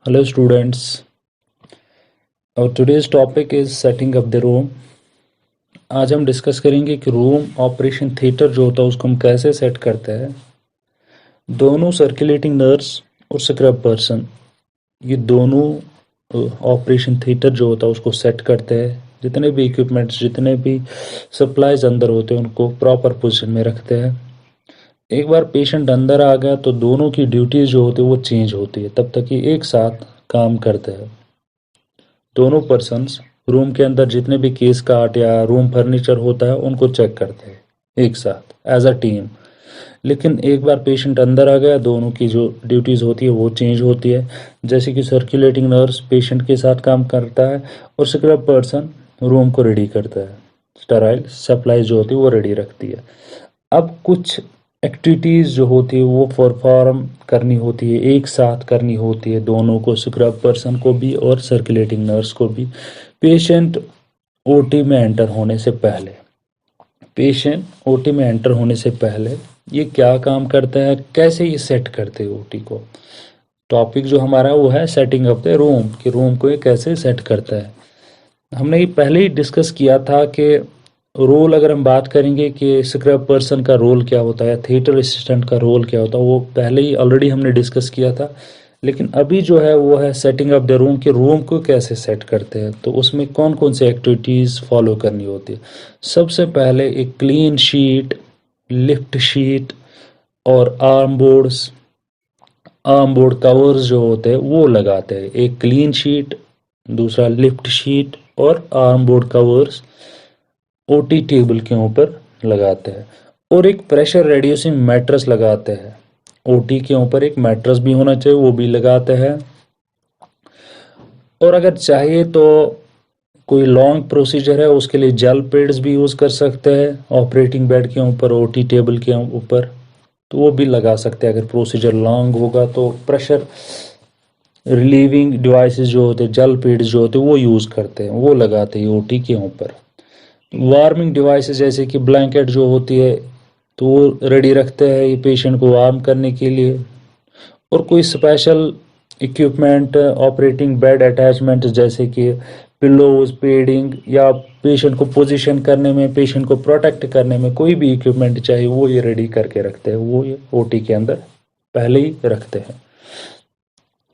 Hello students, our today's topic is setting up the room. आज हम discuss करेंगे कि रूम ऑपरेशन थिएटर जो होता है उसको हम कैसे सेट करते हैं। दोनों सर्कुलेटिंग नर्स और स्क्रब पर्सन ये दोनों ऑपरेशन थिएटर जो होता है उसको सेट करते हैं। जितने भी इक्विपमेंट्स जितने भी सप्लाईज अंदर होते हैं उनको प्रॉपर पोजीशन में रखते हैं। एक बार पेशेंट अंदर आ गया तो दोनों की ड्यूटीज जो होती है वो चेंज होती है, तब तक ये एक साथ काम करते हैं। दोनों पर्सन्स रूम के अंदर जितने भी केस कार्ड या रूम फर्नीचर होता है उनको चेक करते हैं एक साथ एज अ टीम। लेकिन एक बार पेशेंट अंदर आ गया दोनों की जो ड्यूटीज़ होती है वो चेंज होती है। जैसे कि सर्कुलेटिंग नर्स पेशेंट के साथ काम करता है और स्क्रब पर्सन रूम को रेडी करता है, स्टेराइल सप्लाई जो होती है वो रेडी रखती है। अब कुछ एक्टिविटीज़ जो होती है वो परफॉर्म करनी होती है, एक साथ करनी होती है दोनों को, स्क्रब पर्सन को भी और सर्कुलेटिंग नर्स को भी। पेशेंट ओटी में एंटर होने से पहले ये क्या काम करता है, कैसे ये सेट करते हैं ओटी को। टॉपिक जो हमारा वो है सेटिंग अप द रूम, कि रूम को ये कैसे सेट करता है। हमने ये पहले ही डिस्कस किया था कि रोल अगर हम बात करेंगे कि स्क्रब पर्सन का रोल क्या होता है, थिएटर असिस्टेंट का रोल क्या होता है, वो पहले ही ऑलरेडी हमने डिस्कस किया था। लेकिन अभी जो है वो है सेटिंग अप द रूम, कि रूम को कैसे सेट करते हैं, तो उसमें कौन कौन से एक्टिविटीज़ फॉलो करनी होती है। सबसे पहले एक क्लीन शीट, लिफ्ट शीट और आर्म बोर्ड कवर्स जो होते हैं वो लगाते हैं। एक क्लीन शीट, दूसरा लिफ्ट शीट और arm board covers OT table के ऊपर लगाते हैं। और एक प्रेशर रेड्यूसिंग मैट्रेस लगाते हैं। ओटी के ऊपर एक मैट्रेस भी होना चाहिए, वो भी लगाते हैं। और अगर चाहिए तो कोई लॉन्ग प्रोसीजर है उसके लिए जेल पैड्स भी यूज़ कर सकते हैं ऑपरेटिंग बेड के ऊपर, ओटी टेबल के ऊपर, तो वो भी लगा सकते हैं। अगर प्रोसीजर लॉन्ग होगा तो प्रेशर रिलीविंग डिवाइसेस जो होते हैं, जेल पैड्स जो होते हैं वो यूज़ करते हैं, वो लगाते हैं ओटी के ऊपर। वार्मिंग डिवाइसेस जैसे कि ब्लैंकेट जो होती है तो वो रेडी रखते हैं ये पेशेंट को वार्म करने के लिए। और कोई special equipment, operating bed attachment जैसे कि पिलोज, पेडिंग या पेशेंट को पोजीशन करने में, पेशेंट को प्रोटेक्ट करने में कोई भी इक्विपमेंट चाहिए वो ये रेडी करके रखते हैं, वो ये ओटी के अंदर पहले ही रखते हैं।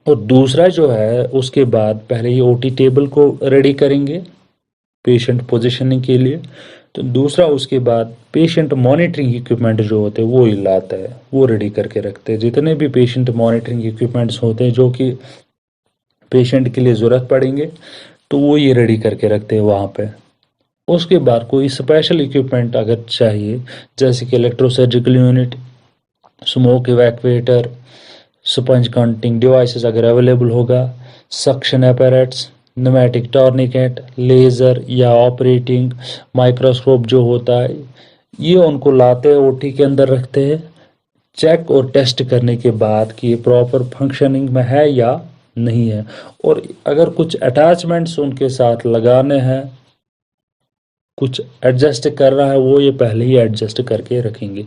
और दूसरा जो है उसके बाद पहले ये ओटी टेबल को रेडी करेंगे पेशेंट पोजीशनिंग के लिए, तो दूसरा उसके बाद पेशेंट मॉनिटरिंग इक्विपमेंट जो होते हैं वो ही लाता है, वो रेडी करके रखते हैं। जितने भी पेशेंट मॉनिटरिंग इक्विपमेंट्स होते हैं जो कि पेशेंट के लिए ज़रूरत पड़ेंगे तो वो ये रेडी करके रखते हैं वहाँ पे। उसके बाद कोई स्पेशल इक्विपमेंट अगर चाहिए जैसे कि electrosurgical unit, smoke evacuator, sponge counting devices अगर अवेलेबल होगा, suction apparatus, pneumatic tourniquet, laser या ऑपरेटिंग माइक्रोस्कोप जो होता है ये उनको लाते हैं ओटी के अंदर रखते हैं, चेक और टेस्ट करने के बाद कि ये प्रॉपर फंक्शनिंग में है या नहीं है। और अगर कुछ अटैचमेंट्स उनके साथ लगाने हैं, कुछ एडजस्ट कर रहा है, वो ये पहले ही एडजस्ट करके रखेंगे।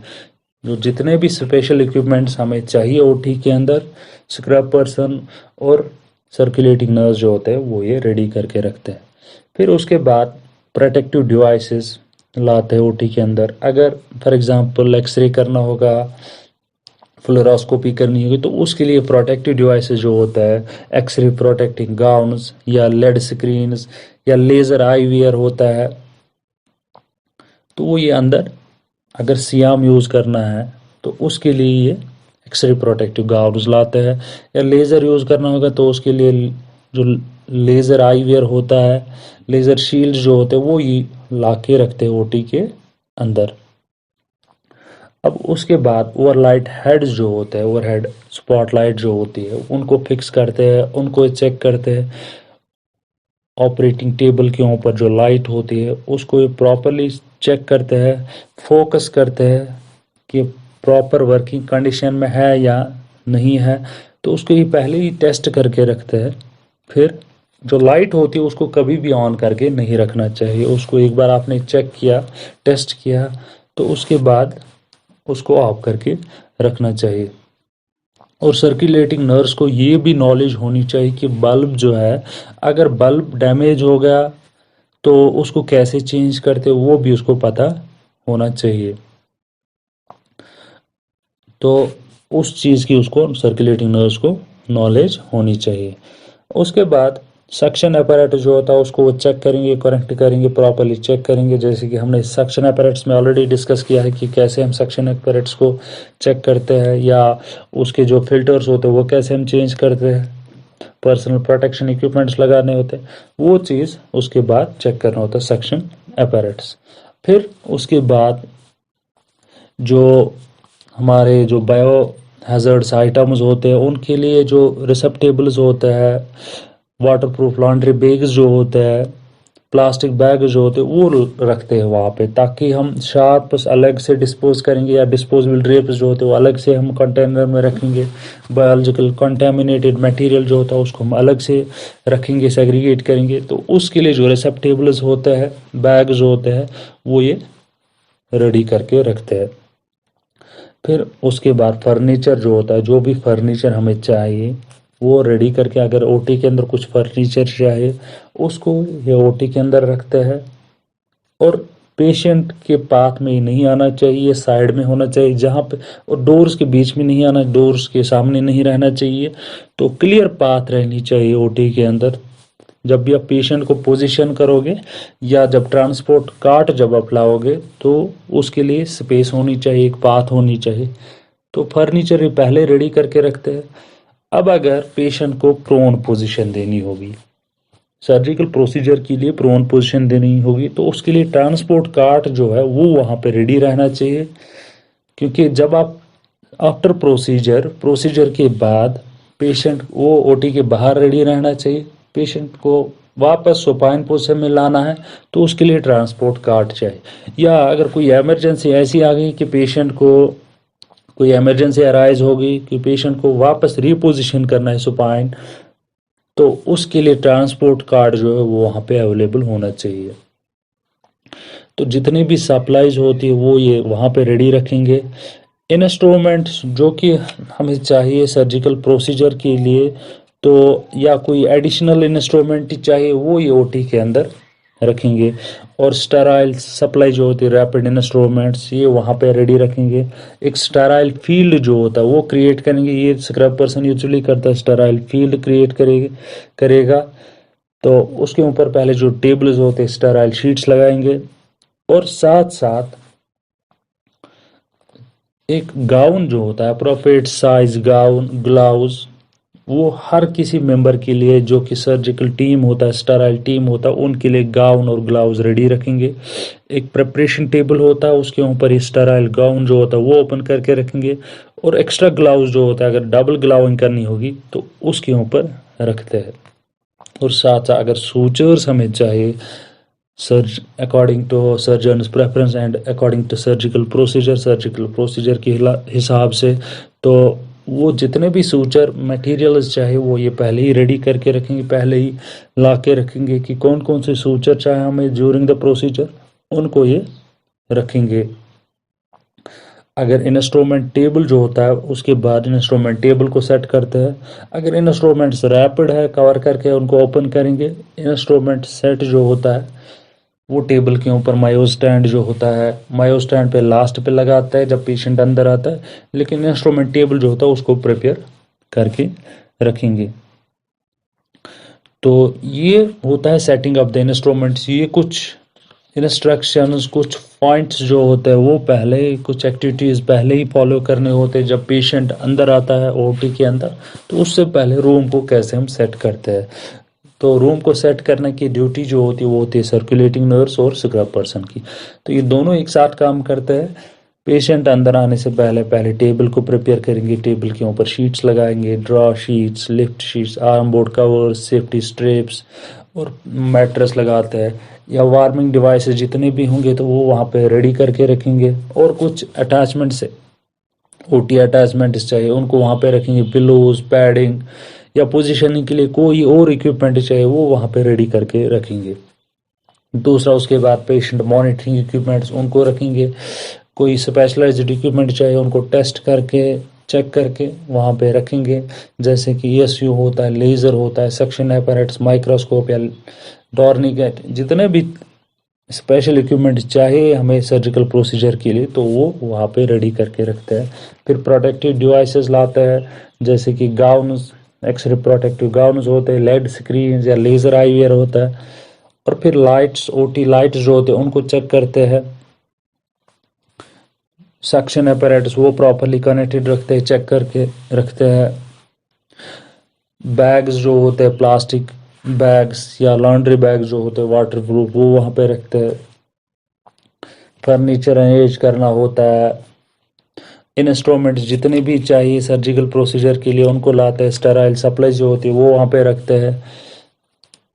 जो जितने भी स्पेशल इक्विपमेंट्स हमें चाहिए ओटी के अंदर, स्क्रब पर्सन और सर्कुलेटिंग नर्स जो होते हैं वो ये रेडी करके रखते हैं। फिर उसके बाद प्रोटेक्टिव डिवाइसेस लाते हैं ओटी के अंदर। अगर फॉर एग्जांपल एक्सरे करना होगा, फ्लोरोस्कोपी करनी होगी, तो उसके लिए प्रोटेक्टिव डिवाइसेस जो होता है, एक्सरे प्रोटेक्टिंग गाउन्स या लेड स्क्रीन्स या लेज़र आईवीआर होता है, तो वो ये अंदर अगर सियाम यूज़ करना है तो उसके लिए ये एक्सरे प्रोटेक्टिव गाउन्स लाते हैं। या लेज़र यूज़ करना होगा तो उसके लिए जो लेज़र आईवीआर होता है, लेज़र शील्ड जो होते हैं वो ये ला के रखते हैं ओटी के अंदर। अब उसके बाद ओवरलाइट हेड्स जो होते हैं, ओवरहेड स्पॉटलाइट जो होती है उनको फिक्स करते हैं, उनको चेक करते हैं। ऑपरेटिंग टेबल के ऊपर जो लाइट होती है उसको ये प्रॉपरली चेक करते हैं, फोकस करते हैं कि प्रॉपर वर्किंग कंडीशन में है या नहीं है, तो उसको ये पहले ही टेस्ट करके रखते हैं। फिर जो लाइट होती है उसको कभी भी ऑन करके नहीं रखना चाहिए, उसको एक बार आपने चेक किया, टेस्ट किया, तो उसके बाद उसको ऑफ करके रखना चाहिए। और सर्कुलेटिंग नर्स को ये भी नॉलेज होनी चाहिए कि बल्ब जो है, अगर बल्ब डैमेज हो गया तो उसको कैसे चेंज करते, वो भी उसको पता होना चाहिए। तो उस चीज़ की उसको सर्कुलेटिंग नर्स को नॉलेज होनी चाहिए। उसके बाद सक्शन अपैरेटस जो होता है उसको वो चेक करेंगे, करेक्ट करेंगे, प्रॉपर्ली चेक करेंगे। जैसे कि हमने सक्शन अपैरेटस में ऑलरेडी डिस्कस किया है कि कैसे हम सक्शन अपैरेटस को चेक करते हैं, या उसके जो फिल्टर्स होते हैं वो कैसे हम चेंज करते हैं, पर्सनल प्रोटेक्शन इक्विपमेंट्स लगाने होते हैं, वो चीज़ उसके बाद चेक करना होता है सक्शन अपैरेटस। फिर उसके बाद जो हमारे जो बायो हैज़र्ड्स आइटम्स होते हैं उनके लिए जो रिसेप्टेबल्स होते हैं, वाटरप्रूफ लॉन्ड्री बैग्स जो होते हैं, प्लास्टिक बैग जो होते हैं वो रखते हैं वहाँ पे, ताकि हम शार्प्स अलग से डिस्पोज करेंगे या डिस्पोजेबल ड्रेप्स जो होते हैं वो अलग से हम कंटेनर में रखेंगे। बायोलॉजिकल कंटेमिनेटेड मटेरियल जो होता है उसको हम अलग से रखेंगे, सेग्रीगेट करेंगे। तो उसके लिए जो रिसेप्टेबल्स होते हैं, बैग जो होते हैं, वो ये रेडी करके रखते हैं। फिर उसके बाद फर्नीचर जो होता है, जो भी फर्नीचर हमें चाहिए वो रेडी करके, अगर ओटी के अंदर कुछ फर्नीचर चाहिए उसको ये ओटी के अंदर रखते हैं। और पेशेंट के पाथ में ही नहीं आना चाहिए, साइड में होना चाहिए जहाँ पे, और डोर्स के बीच में नहीं आना, डोर्स के सामने नहीं रहना चाहिए। तो क्लियर पाथ रहनी चाहिए ओटी के अंदर। जब भी आप पेशेंट को पोजीशन करोगे या जब ट्रांसपोर्ट कार्ट जब आप लाओगे तो उसके लिए स्पेस होनी चाहिए, एक पाथ होनी चाहिए। तो फर्नीचर भी पहले रेडी करके रखते हैं। अब अगर पेशेंट को प्रोन पोजीशन देनी होगी, सर्जिकल प्रोसीजर के लिए प्रोन पोजीशन देनी होगी, तो उसके लिए ट्रांसपोर्ट कार्ट जो है वो वहाँ पे रेडी रहना चाहिए। क्योंकि जब आप आफ्टर प्रोसीजर के बाद पेशेंट वो ओटी के बाहर रेडी रहना चाहिए। पेशेंट को वापस सुपाइन पोजीशन में लाना है तो उसके लिए ट्रांसपोर्ट कार्ट चाहिए। या अगर कोई इमरजेंसी ऐसी आ गई कि पेशेंट को कोई इमरजेंसी अराइज होगी कि पेशेंट को वापस रिपोजिशन करना है सुपाइन, तो उसके लिए ट्रांसपोर्ट कार्ड जो है वो वहाँ पे अवेलेबल होना चाहिए। तो जितनी भी सप्लाईज होती है वो ये वहाँ पे रेडी रखेंगे। इंस्ट्रूमेंट्स जो कि हमें चाहिए सर्जिकल प्रोसीजर के लिए, तो या कोई एडिशनल इंस्ट्रूमेंट चाहिए वो ये ओटी के अंदर रखेंगे। और स्टेराइल सप्लाई जो होती है, रैपिड इंस्ट्रूमेंट्स, ये वहाँ पे रेडी रखेंगे। एक स्टेराइल फील्ड जो होता है वो क्रिएट करेंगे, ये स्क्रब पर्सन यूजुअली करता है, स्टेराइल फील्ड क्रिएट करेगा। तो उसके ऊपर पहले जो टेबल्स होते हैं स्टेराइल शीट्स लगाएंगे, और साथ साथ एक गाउन जो होता है अप्रोप्रिएट साइज गाउन, ग्लव्स, वो हर किसी मेंबर के लिए जो कि सर्जिकल टीम होता है, स्टेराइल टीम होता है, उनके लिए गाउन और ग्लव्स रेडी रखेंगे। एक प्रिपरेशन टेबल होता है उसके ऊपर ये स्टेराइल गाउन जो होता है वो ओपन करके रखेंगे, और एक्स्ट्रा ग्लव्स जो होता है अगर डबल ग्लविंग करनी होगी तो उसके ऊपर रखते हैं। और साथ साथ अगर सूचर्स हमें चाहिए according to surgeon preference and according to surgical procedure के हिसाब से, तो वो जितने भी सूचर मटेरियल्स चाहे वो ये पहले ही रेडी करके रखेंगे, पहले ही ला के रखेंगे कि कौन कौन से सूचर चाहे हमें ड्यूरिंग द प्रोसीजर, उनको ये रखेंगे। अगर इंस्ट्रूमेंट टेबल जो होता है उसके बाद इंस्ट्रूमेंट टेबल को सेट करते हैं। अगर इंस्ट्रूमेंट्स रैपिड है कवर करके उनको ओपन करेंगे। इंस्ट्रूमेंट सेट जो होता है वो टेबल के ऊपर मायो स्टैंड जो होता है, मायो स्टैंड पे लास्ट पे लगाता है जब पेशेंट अंदर आता है, लेकिन इंस्ट्रूमेंट टेबल जो होता है उसको प्रिपेयर करके रखेंगे। तो ये होता है सेटिंग ऑफ द इंस्ट्रूमेंट्स। ये कुछ इंस्ट्रक्शंस, कुछ पॉइंट्स जो होते हैं वो पहले ही, कुछ एक्टिविटीज़ पहले ही फॉलो करने होते हैं। जब पेशेंट अंदर आता है ओटी के अंदर तो उससे पहले रूम को कैसे हम सेट करते हैं। तो रूम को सेट करने की ड्यूटी जो होती है वो होती है सर्कुलेटिंग नर्स और स्क्रब पर्सन की। तो ये दोनों एक साथ काम करते हैं। पेशेंट अंदर आने से पहले पहले टेबल को प्रिपेयर करेंगे, टेबल के ऊपर शीट्स लगाएंगे, draw sheets, lift sheets, arm board covers, safety strips और मैट्रेस लगाते हैं। या वार्मिंग डिवाइसेस जितने भी होंगे तो वो वहाँ पे रेडी करके रखेंगे। और कुछ अटैचमेंट्स, ओटी अटैचमेंट्स चाहिए उनको वहाँ पे रखेंगे, पिलोज, पैडिंग या पोजीशनिंग के लिए कोई और इक्विपमेंट चाहिए वो वहाँ पे रेडी करके रखेंगे। दूसरा, उसके बाद पेशेंट मॉनिटरिंग इक्विपमेंट्स उनको रखेंगे। कोई स्पेशलाइज्ड इक्विपमेंट चाहिए उनको टेस्ट करके चेक करके वहाँ पे रखेंगे, जैसे कि ESU होता है, लेज़र होता है, सक्शन अपैरेटस, माइक्रोस्कोप या टॉर्निकेट, जितने भी स्पेशल इक्विपमेंट चाहिए हमें सर्जिकल प्रोसीजर के लिए, तो वो वहाँ पे रेडी करके रखते हैं। फिर प्रोटेक्टिव डिवाइसेस लाते हैं, जैसे कि गाउन्स, एक्सरे प्रोटेक्टिव गाउन्स होते हैं, लेड स्क्रीन या लेज़र आईवीआर होता है। और फिर लाइट्स, OT लाइट्स जो होते हैं उनको चेक करते हैं। सक्शन अपैरेटस वो प्रॉपरली कनेक्टेड रखते हैं, चेक करके रखते हैं। बैग्स जो होते हैं, प्लास्टिक बैग्स या लॉन्ड्री बैग्स जो होते हैं वाटर प्रूफ, वो वहाँ पे रखते हैं। फर्नीचर अरेंज करना होता है। इंस्ट्रूमेंट जितने भी चाहिए सर्जिकल प्रोसीजर के लिए उनको लाते हैं। स्टेराइल सप्लाई जो होती है वो वहाँ पे रखते हैं।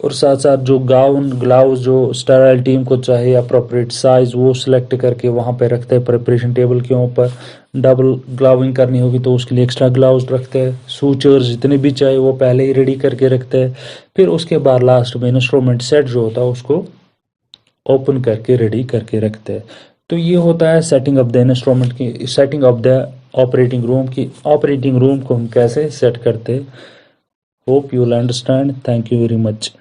और साथ साथ जो गाउन, ग्लव्स जो स्टेराइल टीम को चाहिए अप्रोप्रिएट साइज, वो सिलेक्ट करके वहाँ पे रखते हैं प्रिपरेशन टेबल के ऊपर। डबल ग्लविंग करनी होगी तो उसके लिए एक्स्ट्रा ग्लव्स रखते हैं। सूचर्स जितने भी चाहिए वो पहले ही रेडी करके रखते हैं। फिर उसके बाद लास्ट में इंस्ट्रूमेंट सेट जो होता है उसको ओपन करके रेडी करके रखते हैं। तो ये होता है सेटिंग ऑफ द इंस्ट्रूमेंट की, setting of the operating room की। ऑपरेटिंग रूम को हम कैसे सेट करते हैं। Hope you will understand. Thank you very much.